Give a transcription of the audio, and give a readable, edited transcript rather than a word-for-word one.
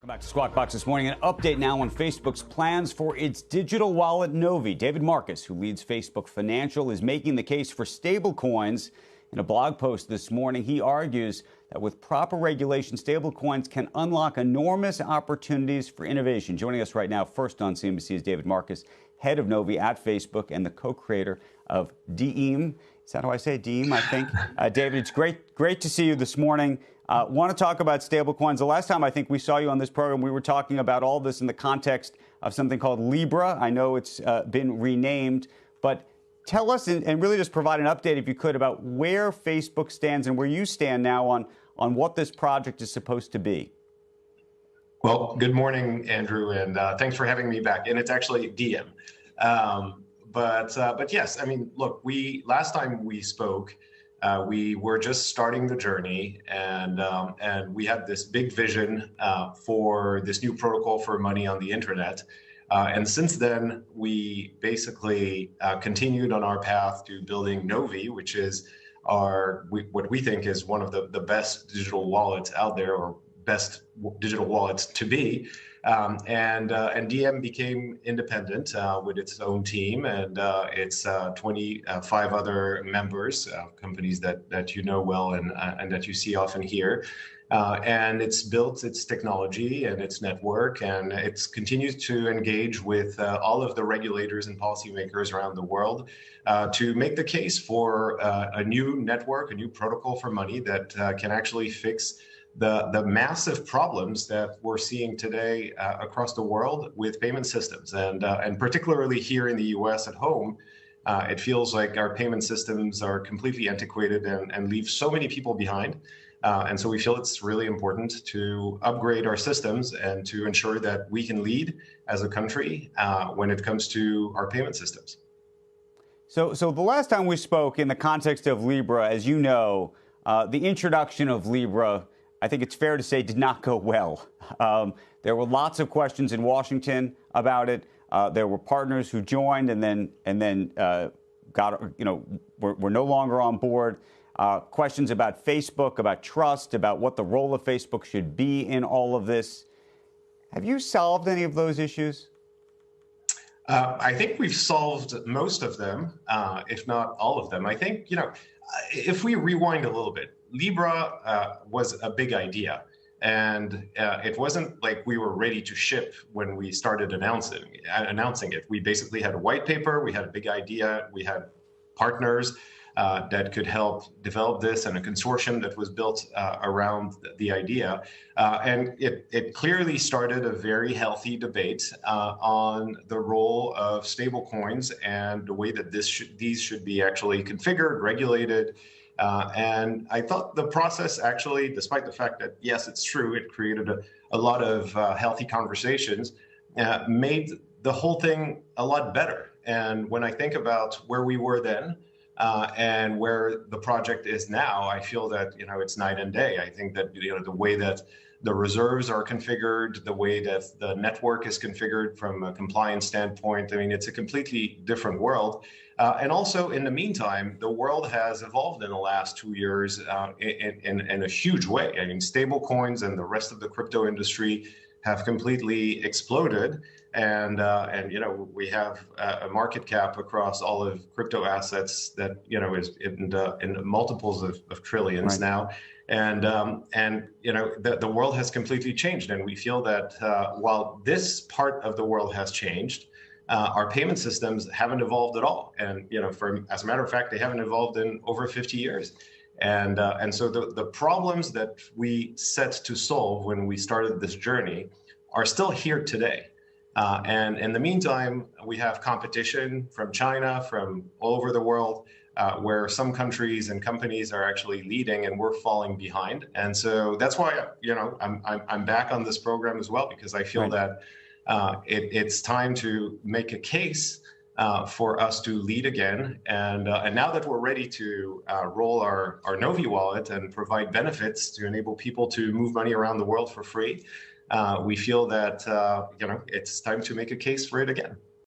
Welcome back to Squawk Box this morning. An update now on Facebook's plans for its digital wallet Novi. David Marcus, who leads Facebook Financial, is making the case for stablecoins. In a blog post this morning, he argues that with proper regulation, stablecoins can unlock enormous opportunities for innovation. Joining us right now, first on CNBC, is David Marcus, head of Novi at Facebook and the co-creator of Diem. Is that how I say it? Diem, I think. David, it's great to see you this morning. Want to talk about stablecoins. The last time I think we saw you on this program, we were talking about all this in the context of something called Libra. I know it's been renamed, but tell us and really just provide an update, if you could, about where Facebook stands and where you stand now on what this project is supposed to be. Well, good morning, Andrew, and thanks for having me back. And it's actually Diem. But yes, I mean, look, last time we spoke, we were just starting the journey, and we had this big vision for this new protocol for money on the internet. And since then, we basically continued on our path to building Novi, which is what we think is one of the best digital wallets out there, or best digital wallets to be. And Diem became independent with its own team and its 25 other members, companies that you know well and that you see often here. And it's built its technology and its network, and it continues to engage with all of the regulators and policymakers around the world to make the case for a new network, a new protocol for money that can actually fix the massive problems that we're seeing today across the world with payment systems, and particularly here in the U.S. at home. It feels like our payment systems are completely antiquated and leave so many people behind. And so we feel it's really important to upgrade our systems and to ensure that we can lead as a country when it comes to our payment systems. So the last time we spoke in the context of Libra, as you know, the introduction of Libra, I think it's fair to say, did not go well. There were lots of questions in Washington about it. There were partners who joined and then were no longer on board. Questions about Facebook, about trust, about what the role of Facebook should be in all of this. Have you solved any of those issues? I think we've solved most of them, if not all of them. I think, if we rewind a little bit, Libra was a big idea, and it wasn't like we were ready to ship when we started announcing it. We basically had a white paper, we had a big idea, we had partners that could help develop this, and a consortium that was built around the idea. And it clearly started a very healthy debate on the role of stablecoins and the way that these should be actually configured, regulated. And I thought the process actually, despite the fact that, yes, it's true, it created a lot of healthy conversations, made the whole thing a lot better. And when I think about where we were then, and where the project is now, I feel that it's night and day. I think that the way that the reserves are configured, the way that the network is configured from a compliance standpoint, I mean, it's a completely different world. And also, in the meantime, the world has evolved in the last 2 years in a huge way. I mean, stable coins and the rest of the crypto industry have completely exploded, and we have a market cap across all of crypto assets that is in multiples of trillions now, and the world has completely changed, and we feel that while this part of the world has changed, our payment systems haven't evolved at all, and as a matter of fact, they haven't evolved in over 50 years. And so the problems that we set to solve when we started this journey are still here today. And in the meantime, we have competition from China, from all over the world, where some countries and companies are actually leading and we're falling behind. And so that's why I'm back on this program as well, because I feel that it's time to make a case for us to lead again. And now that we're ready to roll our Novi wallet and provide benefits to enable people to move money around the world for free, we feel that it's time to make a case for it again.